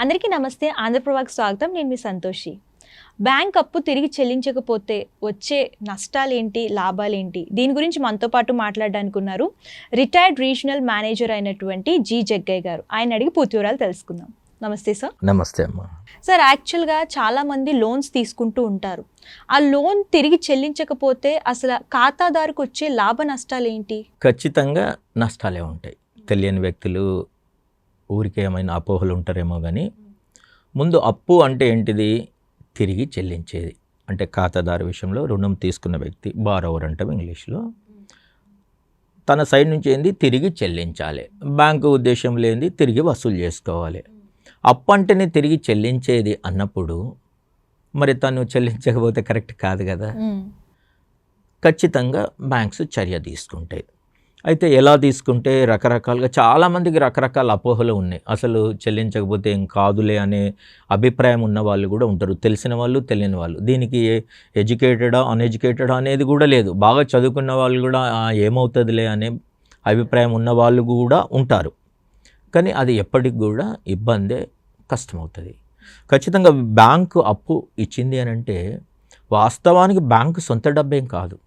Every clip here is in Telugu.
అందరికీ నమస్తే. ఆంధ్రప్రభకి స్వాగతం. నేను మీ సంతోషి. బ్యాంక్ అప్పు తిరిగి చెల్లించకపోతే వచ్చే నష్టాలేంటి, లాభాలేంటి, దీని గురించి మనతో పాటు మాట్లాడడానికి ఉన్నారు రిటైర్డ్ రీజనల్ మేనేజర్ అయినటువంటి జి జగ్గయ్య గారు. ఆయన అడిగి పూర్తి వివరాలు తెలుసుకుందాం. నమస్తే సార్. నమస్తే అమ్మా. సార్, యాక్చువల్గా చాలామంది లోన్స్ తీసుకుంటూ ఉంటారు. ఆ లోన్ తిరిగి చెల్లించకపోతే అసలు ఖాతాదారుకు వచ్చే లాభ నష్టాలు ఏంటి? ఖచ్చితంగా నష్టాలే ఉంటాయి. తెలియని వ్యక్తులు ఊరికే ఏమైనా అపోహలు ఉంటారేమో కానీ, ముందు అప్పు అంటే ఏంటిది? తిరిగి చెల్లించేది. అంటే ఖాతాదారు విషయంలో రుణం తీసుకున్న వ్యక్తి, బారోవర్ అంటాం ఇంగ్లీష్లో, తన సైడ్ నుంచి ఏంది తిరిగి చెల్లించాలి. బ్యాంకు ఉద్దేశం లేనిది తిరిగి వసూలు చేసుకోవాలి. అప్పు అంటేనే తిరిగి చెల్లించేది అన్నప్పుడు మరి తను చెల్లించకపోతే కరెక్ట్ కాదు కదా. ఖచ్చితంగా బ్యాంక్స్ చర్య తీసుకుంటాయి. అయితే ఎలా తీసుకుంటే రకరకాలుగా, చాలామందికి రకరకాల అపోహలు ఉన్నాయి. అసలు చెల్లించకపోతే ఏం కాదులే అనే అభిప్రాయం ఉన్న వాళ్ళు కూడా ఉంటారు. తెలిసిన వాళ్ళు, తెలియని వాళ్ళు. దీనికి ఎడ్యుకేటెడా అన్ఎడ్యుకేటెడా అనేది కూడా లేదు. బాగా చదువుకున్న వాళ్ళు కూడా ఏమవుతుందిలే అనే అభిప్రాయం ఉన్న వాళ్ళు కూడా ఉంటారు. కానీ అది ఎప్పటికి కూడా ఇబ్బందే, కష్టమవుతుంది. ఖచ్చితంగా బ్యాంకు అప్పు ఇచ్చింది అని అంటే వాస్తవానికి బ్యాంకు సొంత డబ్బేం కాదు.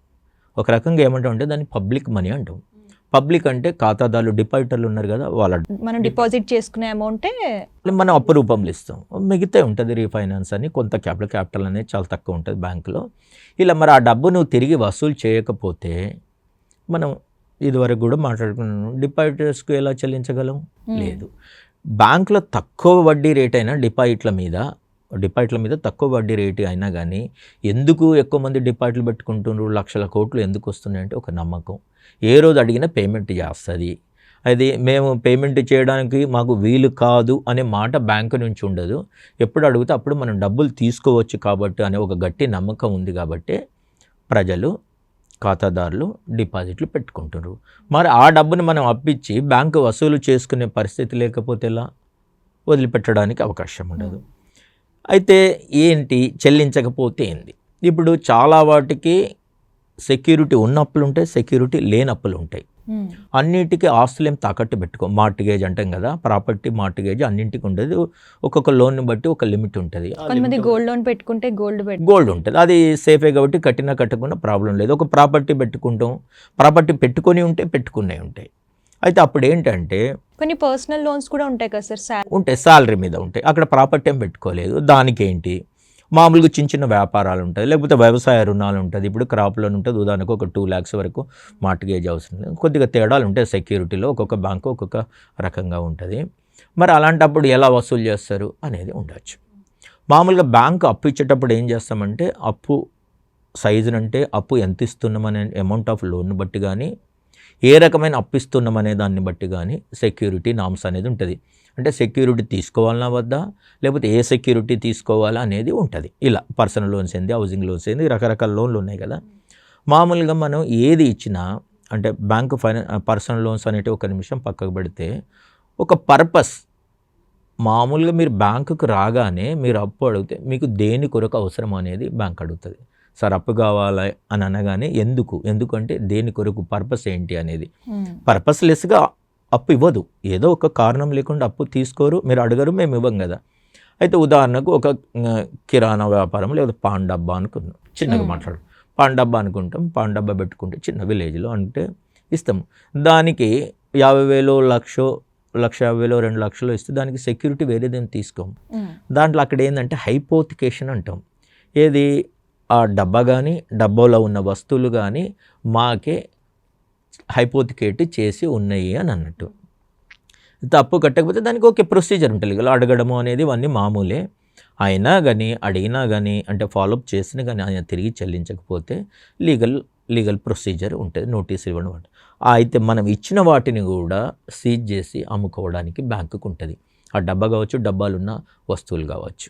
ఒక రకంగా ఏమంటామంటే దాన్ని పబ్లిక్ మనీ అంటాం. పబ్లిక్ అంటే ఖాతాదారులు, డిపాజిటర్లు ఉన్నారు కదా, వాళ్ళ మనం డిపాజిట్ చేసుకునే అమౌంటే మనం అప్పు రూపంలో ఇస్తాం. మిగతా ఉంటుంది రీఫైనాన్స్ అని, కొంత క్యాపిటల్ అనేది చాలా తక్కువ ఉంటుంది బ్యాంకులో. ఇలా మరి ఆ డబ్బు నువ్వు తిరిగి వసూలు చేయకపోతే, మనం ఇదివరకు కూడా మాట్లాడుకున్నాను, డిపాజిటర్స్కు ఎలా చెల్లించగలం? లేదు. బ్యాంకులో తక్కువ వడ్డీ రేట్ అయినా డిపాజిట్ల మీద తక్కువ వడ్డీ రేటు అయినా కానీ, ఎందుకు ఎక్కువ మంది డిపాజిట్లు పెట్టుకుంటున్నారు, లక్షల కోట్లు ఎందుకు వస్తున్నాయంటే ఒక నమ్మకం. ఏ రోజు అడిగినా పేమెంట్ చేస్తుంది. అది మేము పేమెంట్ చేయడానికి మాకు వీలు కాదు అనే మాట బ్యాంకు నుంచి ఉండదు. ఎప్పుడు అడిగితే అప్పుడు మనం డబ్బులు తీసుకోవచ్చు కాబట్టి అనే ఒక గట్టి నమ్మకం ఉంది. కాబట్టి ప్రజలు, ఖాతాదారులు డిపాజిట్లు పెట్టుకుంటున్నారు. మరి ఆ డబ్బుని మనం అప్పించి బ్యాంకు వసూలు చేసుకునే పరిస్థితి లేకపోతే ఎలా? వదిలిపెట్టడానికి అవకాశం ఉండదు. అయితే ఏంటి చెల్లించకపోతే ఏంది? ఇప్పుడు చాలా వాటికి సెక్యూరిటీ ఉన్న అప్పులు ఉంటాయి, సెక్యూరిటీ లేని అప్పులు ఉంటాయి. అన్నిటికీ ఆస్తులు ఏం తాకట్టు పెట్టుకో. మార్టిగేజ్ అంటాం కదా, ప్రాపర్టీ మార్టిగేజ్ అన్నింటికి ఉండదు. ఒక్కొక్క లోన్ బట్టి ఒక లిమిట్ ఉంటుంది. కొంతమంది గోల్డ్ లోన్ పెట్టుకుంటే గోల్డ్ ఉంటుంది, అది సేఫే కాబట్టి కట్టినా కట్టకుండా ప్రాబ్లం లేదు. ఒక ప్రాపర్టీ పెట్టుకుంటాం, ప్రాపర్టీ పెట్టుకొని ఉంటే పెట్టుకునే ఉంటాయి. అయితే అప్పుడు ఏంటంటే కొన్ని పర్సనల్ లోన్స్ కూడా ఉంటాయి కదా సార్, ఉంటాయి, శాలరీ మీద ఉంటాయి. అక్కడ ప్రాపర్టీ ఏం పెట్టుకోలేదు. దానికి ఏంటి, మామూలుగా చిన్న చిన్న వ్యాపారాలు ఉంటుంది, లేకపోతే వ్యవసాయ రుణాలు ఉంటుంది. ఇప్పుడు క్రాప్ లోన్ ఉంటుంది, ఉదాహరణకు ఒక 2 lakhs వరకు మార్టిగేజ్ అవసరం లేదు. కొద్దిగా తేడాలు ఉంటాయి సెక్యూరిటీలో, ఒక్కొక్క బ్యాంకు ఒక్కొక్క రకంగా ఉంటుంది. మరి అలాంటప్పుడు ఎలా వసూలు చేస్తారు అనేది ఉండొచ్చు. మామూలుగా బ్యాంకు అప్పు ఇచ్చేటప్పుడు ఏం చేస్తామంటే, అప్పు సైజునంటే అప్పు ఎంత ఇస్తున్నామనే అమౌంట్ ఆఫ్ లోన్ బట్టి కానీ, ఏ రకమైన అప్పు ఇస్తున్నామనే దాన్ని బట్టి కానీ సెక్యూరిటీ నామ్స్ అనేది ఉంటుంది. అంటే సెక్యూరిటీ తీసుకోవాలన్నా వద్దా, లేకపోతే ఏ సెక్యూరిటీ తీసుకోవాలా అనేది ఉంటుంది. ఇలా పర్సనల్ లోన్స్ ఏంది, హౌసింగ్ లోన్స్ ఏంది, రకరకాల లోన్లు ఉన్నాయి కదా. మామూలుగా మనం ఏది ఇచ్చినా, అంటే బ్యాంకు పర్సనల్ లోన్స్ అనేవి ఒక నిమిషం పక్కకు పెడితే, ఒక పర్పస్. మామూలుగా మీరు బ్యాంకుకు రాగానే మీరు అప్పు అడిగితే మీకు దేని కొరకు అవసరం అనేది బ్యాంక్ అడుగుతుంది. సార్ అప్పు కావాలి అని అనగానే ఎందుకంటే దేని కొరకు, పర్పస్ ఏంటి అనేది. పర్పస్ లెస్గా అప్పు ఇవ్వదు. ఏదో ఒక కారణం లేకుండా అప్పు తీసుకోరు, మీరు అడగరు, మేము ఇవ్వం కదా. అయితే ఉదాహరణకు ఒక కిరాణా వ్యాపారం లేదా పాన్ డబ్బా అనుకున్నాం, చిన్నగా మాట్లాడు, పాన్ డబ్బా అనుకుంటాం. పాన్ డబ్బా పెట్టుకుంటే చిన్న విలేజ్లో అంటే ఇస్తాం. దానికి 50,000, 1,50,000, 2 లక్షలు ఇస్తే దానికి సెక్యూరిటీ వేరేదేం తీసుకోం. దాంట్లో అక్కడ ఏంటంటే హైపోతికేషన్ అంటాం. ఏది, ఆ డబ్బా కానీ డబ్బాలో ఉన్న వస్తువులు కానీ మాకే హైపోతికేట్ చేసి ఉన్నాయి అని అన్నట్టు. తప్పు కట్టకపోతే దానికి ఒక ప్రొసీజర్ ఉంటుంది. ఇలా అడగడము అనేది ఇవన్నీ మామూలే. అయినా కానీ అడిగినా కానీ, అంటే ఫాలోఅప్ చేసినా కానీ ఆయన తిరిగి చెల్లించకపోతే లీగల్ ప్రొసీజర్ ఉంటుంది, నోటీస్ ఇవ్వడం. అయితే మనం ఇచ్చిన వాటిని కూడా సీజ్ చేసి అమ్ముకోవడానికి బ్యాంకుకు ఉంటుంది. ఆ డబ్బా కావచ్చు, డబ్బాలున్న వస్తువులు కావచ్చు.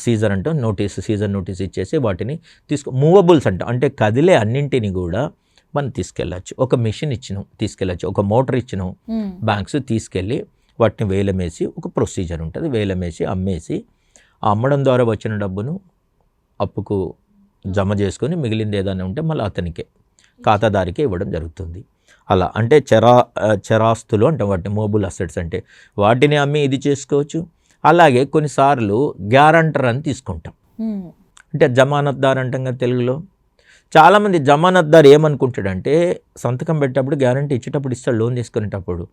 సీజర్ అంటే సీజర్ నోటీస్ ఇచ్చేసి వాటిని మూవబుల్స్ అంటే కదిలే అన్నింటిని కూడా మనం తీసుకెళ్ళచ్చు. ఒక మిషన్ ఇచ్చినాం, తీసుకెళ్ళచ్చు. ఒక మోటార్ ఇచ్చినాం, బ్యాంక్స్ తీసుకెళ్ళి వాటిని వేలమేసి, ఒక ప్రొసీజర్ ఉంటుంది, వేలమేసి అమ్మేసి, ఆ అమ్మడం ద్వారా వచ్చిన డబ్బును అప్పుకు జమ చేసుకొని మిగిలింది ఏదైనా ఉంటే మళ్ళీ అతనికే, ఖాతాదారికే ఇవ్వడం జరుగుతుంది. అలా అంటే చరాస్తులు అంటే వాటిని మూవబుల్ అసెట్స్ అంటే వాటిని అమ్మి ఇది చేసుకోవచ్చు, అలాగే కొన్నిసార్లు గ్యారంటర్ అని తీసుకుంటాం, అంటే జమానత్దార్ అంటాం కదా తెలుగులో. చాలామంది జమానత్దార్ ఏమనుకుంటాడంటే సంతకం పెట్టేటప్పుడు గ్యారంటీ ఇచ్చేటప్పుడు ఇస్తాడు, లోన్ తీసుకునేటప్పుడు.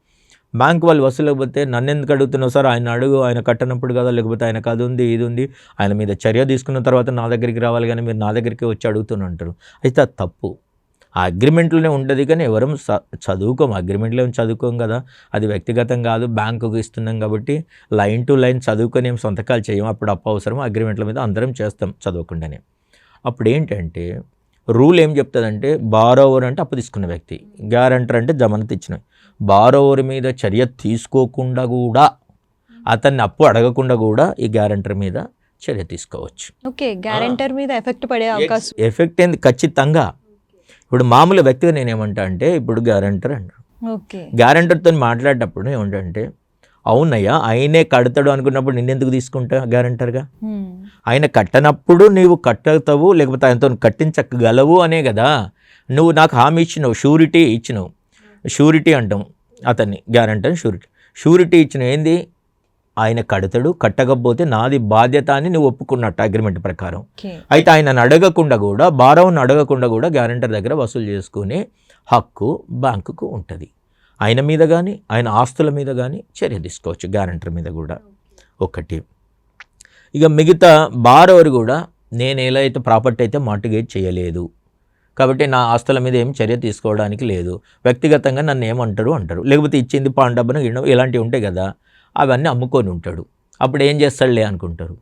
బ్యాంక్ వాళ్ళు వసూలకపోతే నన్ను ఎందుకు అడుగుతున్నావు సార్, ఆయన అడుగు, ఆయన కట్టనప్పుడు కదా, లేకపోతే ఆయనకు అది ఉంది ఇది ఉంది, ఆయన మీద చర్య తీసుకున్న తర్వాత నా దగ్గరికి రావాలి కానీ మీరు నా దగ్గరికి వచ్చి అడుగుతున్నారు. అయితే అది తప్పు. ఆ అగ్రిమెంట్లోనే ఉంటుంది కానీ ఎవరం చదువుకోం, అగ్రిమెంట్లో చదువుకోం కదా, అది వ్యక్తిగతం కాదు, బ్యాంకుకు ఇస్తున్నాం కాబట్టి లైన్ టు లైన్ చదువుకొని ఏం సంతకాలు చేయం. అప్పుడు అప్పు అవసరం, అగ్రిమెంట్ల మీద అందరం చేస్తాం చదవకుండానే. అప్పుడు ఏంటంటే రూల్ ఏం చెప్తుందంటే బారోవర్ అంటే అప్పు తీసుకున్న వ్యక్తి, గ్యారంటర్ అంటే జమానత్ ఇచ్చిన. బారోవర్ మీద చర్య తీసుకోకుండా కూడా, అతన్ని అప్పు అడగకుండా కూడా ఈ గ్యారంటర్ మీద చర్య తీసుకోవచ్చు. ఓకే, గ్యారంటర్ మీద ఎఫెక్ట్ పడే అవకాశం, ఎఫెక్ట్ ఏంది ఖచ్చితంగా. ఇప్పుడు మామూలు వ్యక్తిగా నేనేమంటా అంటే ఇప్పుడు గ్యారంటర్ అంట, గ్యారంటర్తో మాట్లాడేటప్పుడు ఏమంటే అవునయ్యా ఆయనే కడతాడు అనుకున్నప్పుడు నిన్నెందుకు తీసుకుంటా గ్యారంటర్గా, ఆయన కట్టనప్పుడు నీవు కట్టతావు లేకపోతే ఆయనతో కట్టించగలవు అనే కదా నువ్వు నాకు హామీ ఇచ్చినావు, షూరిటీ ఇచ్చినావు. షూరిటీ అంటాం అతన్ని, గ్యారంటర్ షూరిటీ ఇచ్చిన ఏంది, ఆయన కడతాడు, కట్టకపోతే నాది బాధ్యత అని నువ్వు ఒప్పుకున్నట్టు అగ్రిమెంట్ ప్రకారం. అయితే ఆయనను అడగకుండా కూడా, బారోని అడగకుండా కూడా గ్యారంటర్ దగ్గర వసూలు చేసుకునే హక్కు బ్యాంకుకు ఉంటుంది. ఆయన మీద కానీ ఆయన ఆస్తుల మీద కానీ చర్య తీసుకోవచ్చు, గ్యారంటర్ మీద కూడా. ఒకటి ఇక మిగతా బారోవర్ కూడా నేను ఎలా అయితే ప్రాపర్టీ అయితే మార్టిగేజ్ చేయలేదు కాబట్టి నా ఆస్తుల మీద ఏం చర్య తీసుకోవడానికి లేదు, వ్యక్తిగతంగా నన్ను ఏమంటారు అంటారు, లేకపోతే ఇచ్చింది పాండబ్బన ఇలాంటివి ఉంటాయి కదా, అవన్నీ అమ్ముకొని ఉంటాడు. అప్పుడు ఏం చేస్తాడులే అనుకుంటారు.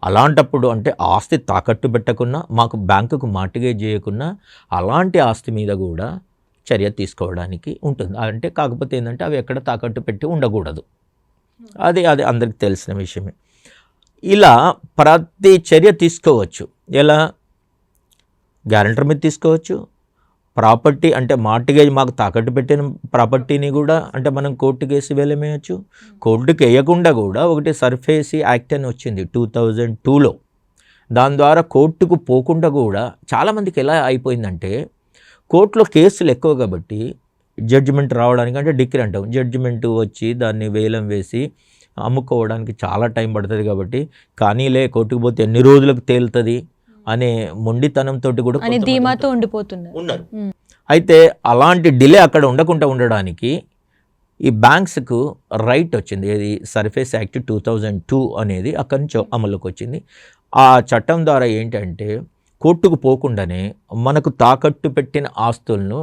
అలాంటప్పుడు అంటే ఆస్తి తాకట్టు పెట్టకున్నా, మాకు బ్యాంకుకు మార్టిగేజ్ చేయకున్నా అలాంటి ఆస్తి మీద కూడా చర్య తీసుకోవడానికి ఉంటుంది. అంటే కాకపోతే ఏంటంటే అవి ఎక్కడ తాకట్టు పెట్టి ఉండకూడదు, అది అందరికి తెలిసిన విషయమే. ఇలా ప్రతి చర్య తీసుకోవచ్చు. ఎలా, గ్యారంటర్ మీద తీసుకోవచ్చు, ప్రాపర్టీ అంటే మార్టిగేజ్ మాకు తాకట్టు పెట్టిన ప్రాపర్టీని కూడా అంటే మనం కోర్టుకు వేసి వెళ్ళమేయచ్చు. కోర్టుకు వేయకుండా కూడా ఒకటి సర్ఫేసీ యాక్ట్ అని వచ్చింది 2002లో, దాని ద్వారా కోర్టుకు పోకుండా కూడా చాలామందికి ఎలా అయిపోయిందంటే కోర్టులో కేసులు ఎక్కువ కాబట్టి జడ్జిమెంట్ రావడానికి, అంటే డిగ్రీ అంటాం, జడ్జిమెంట్ వచ్చి దాన్ని వేలం వేసి అమ్ముకోవడానికి చాలా టైం పడుతుంది కాబట్టి కానీలే కోర్టుకు పోతే ఎన్ని రోజులకు తేలుతుంది అనే మొండితనంతో కూడా ధీమాతో ఉండిపోతున్నారు. అయితే అలాంటి డిలే అక్కడ ఉండడానికి ఈ బ్యాంక్స్కు రైట్ వచ్చింది, ఏది సర్ఫేస్ యాక్ట్ 2002 అనేది అక్కడి నుంచి అమలుకి వచ్చింది. ఆ చట్టం ద్వారా ఏంటంటే కోర్టుకు పోకుండానే మనకు తాకట్టు పెట్టిన ఆస్తులను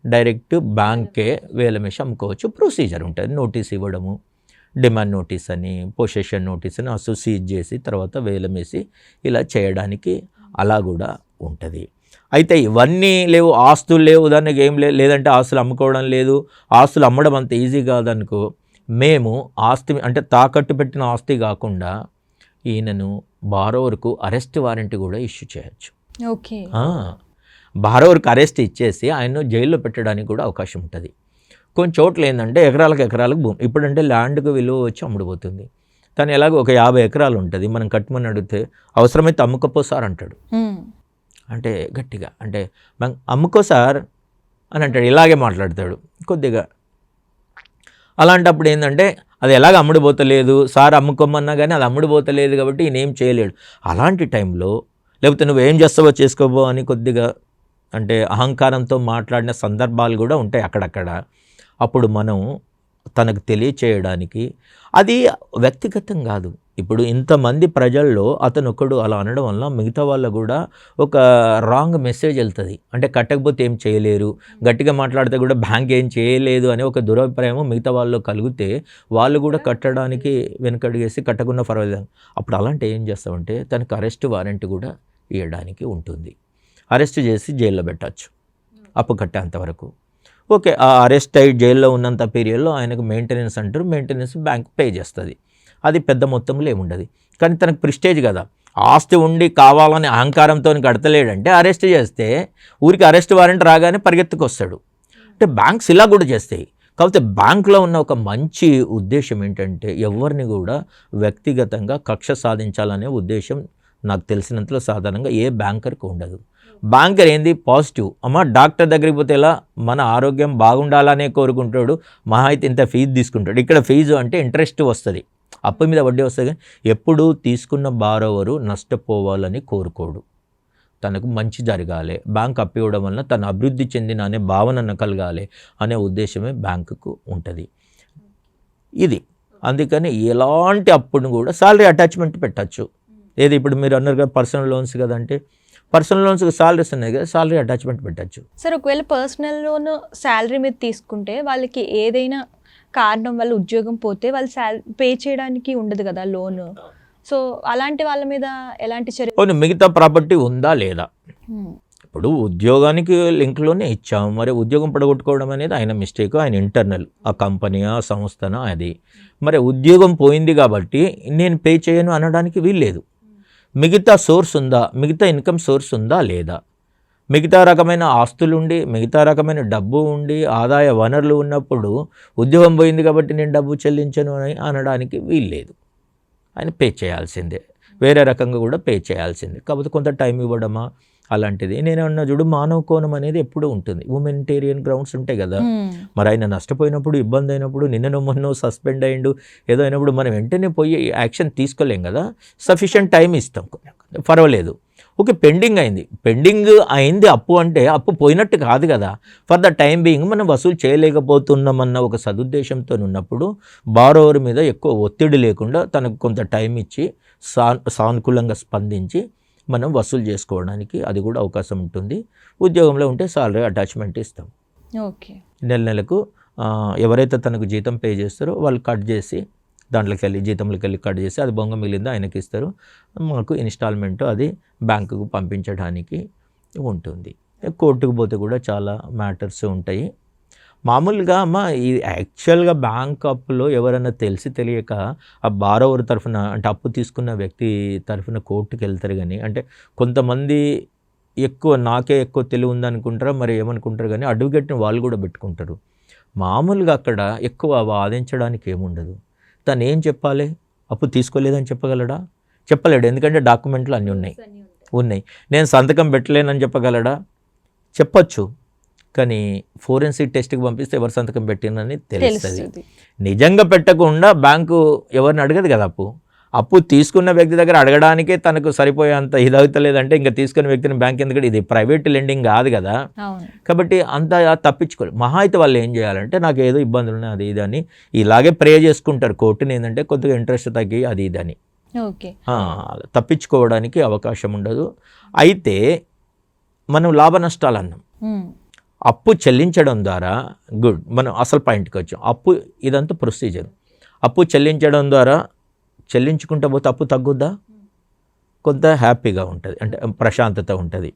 డైరెక్ట్ బ్యాంకే వేలమేసి అమ్ముకోవచ్చు. ప్రొసీజర్ ఉంటుంది, నోటీస్ ఇవ్వడము, డిమాండ్ నోటీస్ అని, పొసెషన్ నోటీస్ అని, అసోసియేట్ చేసి తర్వాత వేలమేసి ఇలా చేయడానికి అలా కూడా ఉంటుంది. అయితే ఇవన్నీ లేవు, ఆస్తులు లేవు, దానికి ఏం లేదంటే ఆస్తులు అమ్ముకోవడం లేదు, ఆస్తులు అమ్మడం అంత ఈజీ కాదనుకో, మేము ఆస్తి అంటే తాకట్టు పెట్టిన ఆస్తి కాకుండా ఈయనను బారోవర్కు అరెస్ట్ వారెంట్ కూడా ఇష్యూ చేయొచ్చు. ఓకే, బారోవర్కి అరెస్ట్ ఇచ్చేసి ఆయన్ను జైల్లో పెట్టడానికి కూడా అవకాశం ఉంటుంది. కొన్ని చోట్ల ఏంటంటే ఎకరాలకు భూమి, ఇప్పుడంటే ల్యాండ్కు విలువ వచ్చి అమ్ముడుపోతుంది, కానీ ఎలాగో ఒక 50 ఎకరాలు ఉంటుంది, మనం కట్టమని అడిగితే అవసరమైతే అమ్ముకపో సార్ అంటాడు, అంటే గట్టిగా అంటే అమ్ముకో సార్ అని అంటాడు, ఇలాగే మాట్లాడతాడు కొద్దిగా. అలాంటప్పుడు ఏంటంటే అది ఎలాగ అమ్ముడుపోతలేదు, సార్ అమ్ముకోమన్నా కానీ అది అమ్ముడుపోతలేదు కాబట్టి ఈయన ఏం చేయలేడు. అలాంటి టైంలో లేకపోతే నువ్వేం చేస్తావో చేసుకోబో అని కొద్దిగా అంటే అహంకారంతో మాట్లాడిన సందర్భాలు కూడా ఉంటాయి అక్కడక్కడ. అప్పుడు మనం తనకు తెలియచేయడానికి, అది వ్యక్తిగతం కాదు, ఇప్పుడు ఇంతమంది ప్రజల్లో అతను ఒకడు అలా అనడం వల్ల మిగతా వాళ్ళ కూడా ఒక రాంగ్ మెసేజ్ వెళ్తుంది. అంటే కట్టకపోతే ఏం చేయలేరు, గట్టిగా మాట్లాడితే కూడా బ్యాంక్ ఏం చేయలేదు అనే ఒక దురభిప్రాయం మిగతా వాళ్ళు కలిగితే వాళ్ళు కూడా కట్టడానికి వెనకడిగేసి కట్టకుండా పర్వాలేదు. అప్పుడు అలాంటి ఏం చేస్తామంటే తనకు అరెస్ట్ వారెంట్ కూడా ఇవ్వడానికి ఉంటుంది, అరెస్ట్ చేసి జైల్లో పెట్టచ్చు అప్పు కట్టేంతవరకు. ఓకే, ఆ అరెస్ట్ అయ్యి జైల్లో ఉన్నంత పీరియడ్లో ఆయనకు మెయింటెనెన్స్ అంటారు, మెయింటెనెన్స్ బ్యాంక్ పే చేస్తుంది, అది పెద్ద మొత్తంలో ఏముండదు. కానీ తనకు ప్రిస్టేజ్ కదా, ఆస్తి ఉండి కావాలని అహంకారంతో కడతలేడంటే అరెస్ట్ చేస్తే ఊరికి అరెస్ట్ వారెంట్ రాగానే పరిగెత్తుకొస్తాడు. అంటే బ్యాంక్స్ ఇలా కూడా చేస్తాయి. కాకపోతే బ్యాంకులో ఉన్న ఒక మంచి ఉద్దేశం ఏంటంటే ఎవరిని కూడా వ్యక్తిగతంగా కక్ష సాధించాలనే ఉద్దేశం నాకు తెలిసినంతలో సాధారణంగా ఏ బ్యాంకర్కి ఉండదు. బ్యాంకర్ ఏంది పాజిటివ్, అమ్మ డాక్టర్ దగ్గరికి పోతే ఎలా మన ఆరోగ్యం బాగుండాలనే కోరుకుంటాడు, మహా అయితే ఇంత ఫీజు తీసుకుంటాడు. ఇక్కడ ఫీజు అంటే ఇంట్రెస్ట్ వస్తుంది, అప్పు మీద వడ్డీ వస్తుంది కానీ ఎప్పుడు తీసుకున్న బారోవరు నష్టపోవాలని కోరుకోడు. తనకు మంచి జరగాలి, బ్యాంక్ అప్పు ఇవ్వడం వలన తను అభివృద్ధి చెందిన అనే భావన కలగాలి అనే ఉద్దేశమే బ్యాంకుకు ఉంటుంది. ఇది అందుకని ఎలాంటి అప్పును కూడా సాలరీ అటాచ్మెంట్ పెట్టచ్చు. ఏది ఇప్పుడు మీరు అన్నారు కదా పర్సనల్ లోన్స్ కదంటే పర్సనల్ లోన్స్కి సాలరీస్ ఉన్నాయి కదా, సాలరీ అటాచ్మెంట్ పెట్టచ్చు. సార్ ఒకవేళ పర్సనల్ లోన్ శాలరీ మీద తీసుకుంటే వాళ్ళకి ఏదైనా కారణం వల్ల ఉద్యోగం పోతే వాళ్ళు పే చేయడానికి ఉండదు కదా లోన్. సో అలాంటి వాళ్ళ మీద ఎలాంటి చర్య? మిగతా ప్రాపర్టీ ఉందా లేదా, ఇప్పుడు ఉద్యోగానికి లింక్లోనే ఇచ్చాము, మరి ఉద్యోగం పడగొట్టుకోవడం అనేది ఆయన మిస్టేక్, ఆయన ఇంటర్నల్ ఆ కంపెనీ ఆ సంస్థన అది. మరి ఉద్యోగం పోయింది కాబట్టి నేను పే చేయను అనడానికి వీల్లేదు. మిగతా సోర్స్ ఉందా, మిగతా ఇన్కమ్ సోర్స్ ఉందా లేదా, మిగతా రకమైన ఆస్తులు ఉండి మిగతా రకమైన డబ్బు ఉండి ఆదాయ వనరులు ఉన్నప్పుడు ఉద్యోగం పోయింది కాబట్టి నేను డబ్బు చెల్లించను అని అనడానికి వీల్లేదు. ఆయన పే చేయాల్సిందే, వేరే రకంగా కూడా పే చేయాల్సిందే. కాకపోతే కొంత టైం ఇవ్వడమా అలాంటిది. నేనేమన్నా చూడు మానవ కోణం అనేది ఎప్పుడూ ఉంటుంది, హ్యూమనిటేరియన్ గ్రౌండ్స్ ఉంటాయి కదా. మరి ఆయన నష్టపోయినప్పుడు ఇబ్బంది అయినప్పుడు నిన్ననో మొన్నో సస్పెండ్ అయ్యిండు ఏదో అయినప్పుడు మనం వెంటనే పోయి యాక్షన్ తీసుకోలేం కదా, సఫిషియెంట్ టైం ఇస్తాం, పర్వాలేదు. ఓకే పెండింగ్ అయింది అప్పు అంటే అప్పు పోయినట్టు కాదు కదా, ఫర్ ద టైం బీయింగ్ మనం వసూలు చేయలేకపోతున్నామన్న ఒక సదుద్దేశంతో ఉన్నప్పుడు బారోవర్ మీద ఎక్కువ ఒత్తిడి లేకుండా తనకు కొంత టైం ఇచ్చి సానుకూలంగా స్పందించి మనం వసూలు చేసుకోవడానికి అది కూడా అవకాశం ఉంటుంది. ఉద్యోగంలో ఉంటే సాలరీ అటాచ్మెంట్ ఇస్తాం. ఓకే, నెలకు ఎవరైతే తనకు జీతం పే చేస్తారో వాళ్ళు కట్ చేసి దాంట్లోకి వెళ్ళి జీతంలోకి వెళ్ళి కట్ చేసి అది బొంగ మిగిలిందో ఆయనకి ఇస్తారు. మాకు ఇన్స్టాల్మెంట్ అది బ్యాంకుకు పంపించడానికి ఉంటుంది. కోర్టుకు పోతే కూడా చాలా మ్యాటర్స్ ఉంటాయి. మామూలుగా ఈ యాక్చువల్గా బ్యాంక్ అప్పులో ఎవరైనా తెలిసి తెలియక ఆ బారోవర్ తరఫున అంటే అప్పు తీసుకున్న వ్యక్తి తరఫున కోర్టుకు వెళ్తారు. కానీ అంటే కొంతమంది నాకే ఎక్కువ తెలివి ఉందనుకుంటారా మరి ఏమనుకుంటారు, కానీ అడ్వకేట్ని వాళ్ళు కూడా పెట్టుకుంటారు. మామూలుగా అక్కడ ఎక్కువ వాదించడానికి ఏముండదు. తను ఏం చెప్పాలి, అప్పు తీసుకోలేదని చెప్పగలడా? చెప్పలేడు, ఎందుకంటే డాక్యుమెంట్లు అన్నీ ఉన్నాయి. నేను సంతకం పెట్టలేనని చెప్పగలడా? చెప్పచ్చు, కానీ ఫోరెన్సిక్ టెస్ట్కి పంపిస్తే ఎవరు సంతకం పెట్టినని తెలుస్తుంది. నిజంగా పెట్టకుండా బ్యాంకు ఎవరిని అడగదు కదా. అప్పు తీసుకున్న వ్యక్తి దగ్గర అడగడానికే తనకు సరిపోయేంత ఇది అవుతలేదంటే ఇంకా తీసుకున్న వ్యక్తిని బ్యాంక్ ఎందుకంటే ఇది ప్రైవేట్ లెండింగ్ కాదు కదా. కాబట్టి అంత తప్పించుకోలేదు. మహా అయితే వాళ్ళు ఏం చేయాలంటే నాకు ఏదో ఇబ్బందులు ఉన్నాయి అది ఇది అని ఇలాగే ప్రే చేసుకుంటారు కోర్టుని, ఏంటంటే కొద్దిగా ఇంట్రెస్ట్ తగ్గి అది ఇది అని. తప్పించుకోవడానికి అవకాశం ఉండదు. అయితే మనం లాభ నష్టాలు అన్నాం. అప్పు చెల్లించడం ద్వారా గుడ్, మనం అసలు పాయింట్కి వచ్చాం. అప్పు ఇదంతా ప్రొసీజర్. అప్పు చెల్లించడం ద్వారా చెల్లించుకుంటూ పోతే అప్పు తగ్గుద్దా? కొంత హ్యాపీగా ఉంటుంది, అంటే ప్రశాంతత ఉంటుంది.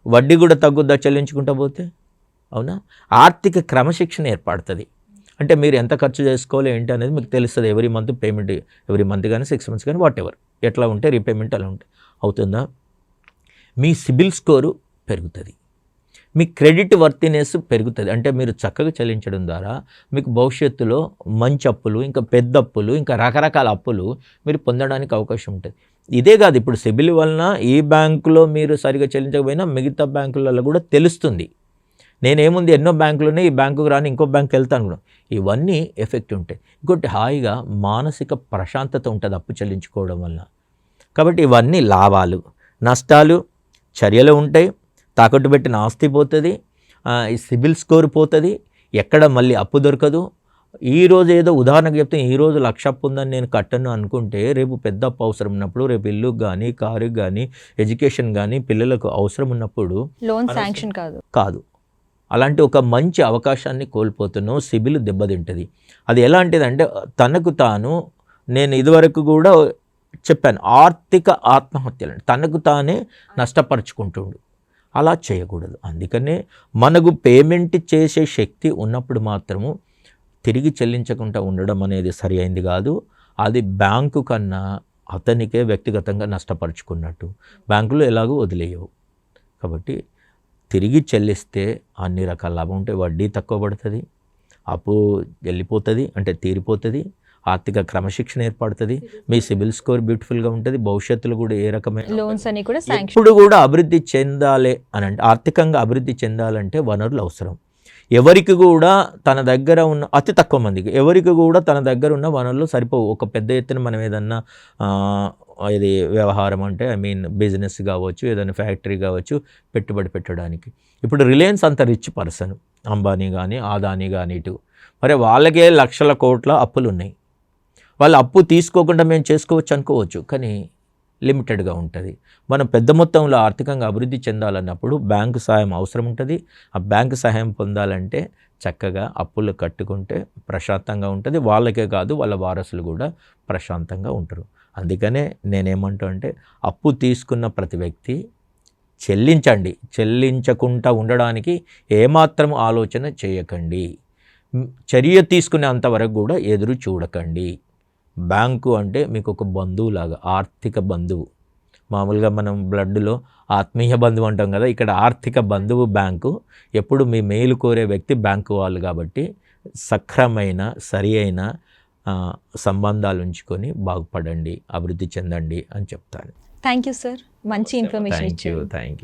వడ్డీ కూడా తగ్గుద్దా చెల్లించుకుంటూ పోతే? అవునా? ఆర్థిక క్రమశిక్షణ ఏర్పడుతుంది. అంటే మీరు ఎంత ఖర్చు చేసుకోవాలి ఏంటి అనేది మీకు తెలుస్తుంది. Every month payment, every month కానీ 6 months కానీ వాట్ ఎవర్ ఎట్లా ఉంటే రీపేమెంట్ అలా ఉంటుంది. అవుతుందా? మీ సిబిల్ స్కోరు పెరుగుతుంది, మీ క్రెడిట్ వర్తినెస్ పెరుగుతుంది. అంటే మీరు చక్కగా చెల్లించడం ద్వారా మీకు భవిష్యత్తులో మంచి అప్పులు, ఇంకా పెద్ద అప్పులు, ఇంకా రకరకాల అప్పులు మీరు పొందడానికి అవకాశం ఉంటుంది. ఇదే కాదు, ఇప్పుడు సిబిల్ వలన ఈ బ్యాంకులో మీరు సరిగా చెల్లించకపోయినా మిగతా బ్యాంకులలో కూడా తెలుస్తుంది. నేనేముంది ఎన్నో బ్యాంకులోనే ఈ బ్యాంకుకు రాని ఇంకో బ్యాంకు వెళ్తాను కూడా, ఇవన్నీ ఎఫెక్ట్ ఉంటాయి. ఇంకోటి హాయిగా మానసిక ప్రశాంతత ఉంటుంది అప్పు చెల్లించుకోవడం వల్ల. కాబట్టి ఇవన్నీ లాభాలు నష్టాలు చర్యలు ఉంటాయి. తాకట్టు పెట్టిన ఆస్తి పోతుంది, ఈ సిబిల్ స్కోర్ పోతుంది, ఎక్కడ మళ్ళీ అప్పు దొరకదు. ఈరోజు ఏదో ఉదాహరణకు చెప్తే ఈరోజు 1,00,000 అప్పు ఉందని నేను కట్టను అనుకుంటే రేపు పెద్ద అప్పు అవసరం ఉన్నప్పుడు, రేపు ఇల్లుకి కానీ కారుకి కానీ ఎడ్యుకేషన్ కానీ పిల్లలకు అవసరం ఉన్నప్పుడు లోన్ శాంక్షన్ కాదు. అలాంటి ఒక మంచి అవకాశాన్ని కోల్పోతున్నావు, సిబిల్ దెబ్బతింటుంది. అది ఎలాంటిదంటే తనకు తాను, నేను ఇదివరకు కూడా చెప్పాను, ఆర్థిక ఆత్మహత్యలు తనకు తానే నష్టపరుచుకుంటుండు. అలా చేయకూడదు. అందుకనే మనకు పేమెంట్ చేసే శక్తి ఉన్నప్పుడు మాత్రము తిరిగి చెల్లించకుండా ఉండడం అనేది సరి అయింది కాదు. అది బ్యాంకు కన్నా అతనికే వ్యక్తిగతంగా నష్టపరుచుకున్నట్టు. బ్యాంకులో ఎలాగో వదిలేయవు. కాబట్టి తిరిగి చెల్లిస్తే అన్ని రకాల లాభం ఉంటాయి. వడ్డీ తక్కువ పడుతుంది, అప్పు వెళ్ళిపోతుంది అంటే తీరిపోతుంది, ఆర్థిక క్రమశిక్షణ ఏర్పడుతుంది, మీ సిబిల్ స్కోర్ బ్యూటిఫుల్గా ఉంటుంది. భవిష్యత్తులో కూడా ఏ రకమైన లోన్స్ అని కూడా ఇప్పుడు కూడా అభివృద్ధి చెందాలి అని అంటే, ఆర్థికంగా అభివృద్ధి చెందాలంటే వనరులు అవసరం. ఎవరికి కూడా తన దగ్గర ఉన్న అతి తక్కువ మందికి ఎవరికి కూడా తన దగ్గర ఉన్న వనరులు సరిపోవు. ఒక పెద్ద ఎత్తున మనం ఏదన్నా ఇది వ్యవహారం అంటే బిజినెస్ కావచ్చు, ఏదైనా ఫ్యాక్టరీ కావచ్చు పెట్టుబడి పెట్టడానికి. ఇప్పుడు రిలయన్స్ అంత రిచ్ పర్సన్, అంబానీ కానీ అదానీ కానీ ఇటు, మరి వాళ్ళకే లక్షల కోట్ల అప్పులు ఉన్నాయి. వాళ్ళు అప్పు తీసుకోకుండా మేము చేసుకోవచ్చు అనుకోవచ్చు, కానీ లిమిటెడ్గా ఉంటుంది. మనం పెద్ద మొత్తంలో ఆర్థికంగా అభివృద్ధి చెందాలన్నప్పుడు బ్యాంకు సహాయం అవసరం ఉంటుంది. ఆ బ్యాంకు సహాయం పొందాలంటే చక్కగా అప్పులు కట్టుకుంటే ప్రశాంతంగా ఉంటుంది. వాళ్ళకే కాదు, వాళ్ళ వారసులు కూడా ప్రశాంతంగా ఉంటారు. అందుకనే నేనేమంటా అంటే అప్పు తీసుకున్న ప్రతి వ్యక్తి చెల్లించండి, చెల్లించకుండా ఉండడానికి ఏమాత్రం ఆలోచన చేయకండి. చర్య తీసుకునే అంతవరకు కూడా ఎదురు చూడకండి. బ్యాంకు అంటే మీకు ఒక బంధువులాగా, ఆర్థిక బంధువు. మామూలుగా మనం బ్లడ్లో ఆత్మీయ బంధువు అంటాం కదా, ఇక్కడ ఆర్థిక బంధువు బ్యాంకు. ఎప్పుడు మీ మేలు కోరే వ్యక్తి బ్యాంకు వాళ్ళు. కాబట్టి సక్రమైన సరి అయిన సంబంధాలు ఉంచుకొని బాగుపడండి, అభివృద్ధి చెందండి అని చెప్తాను. థ్యాంక్ యూ సార్, మంచి ఇన్ఫర్మేషన్ ఇచ్చారు. Thank you.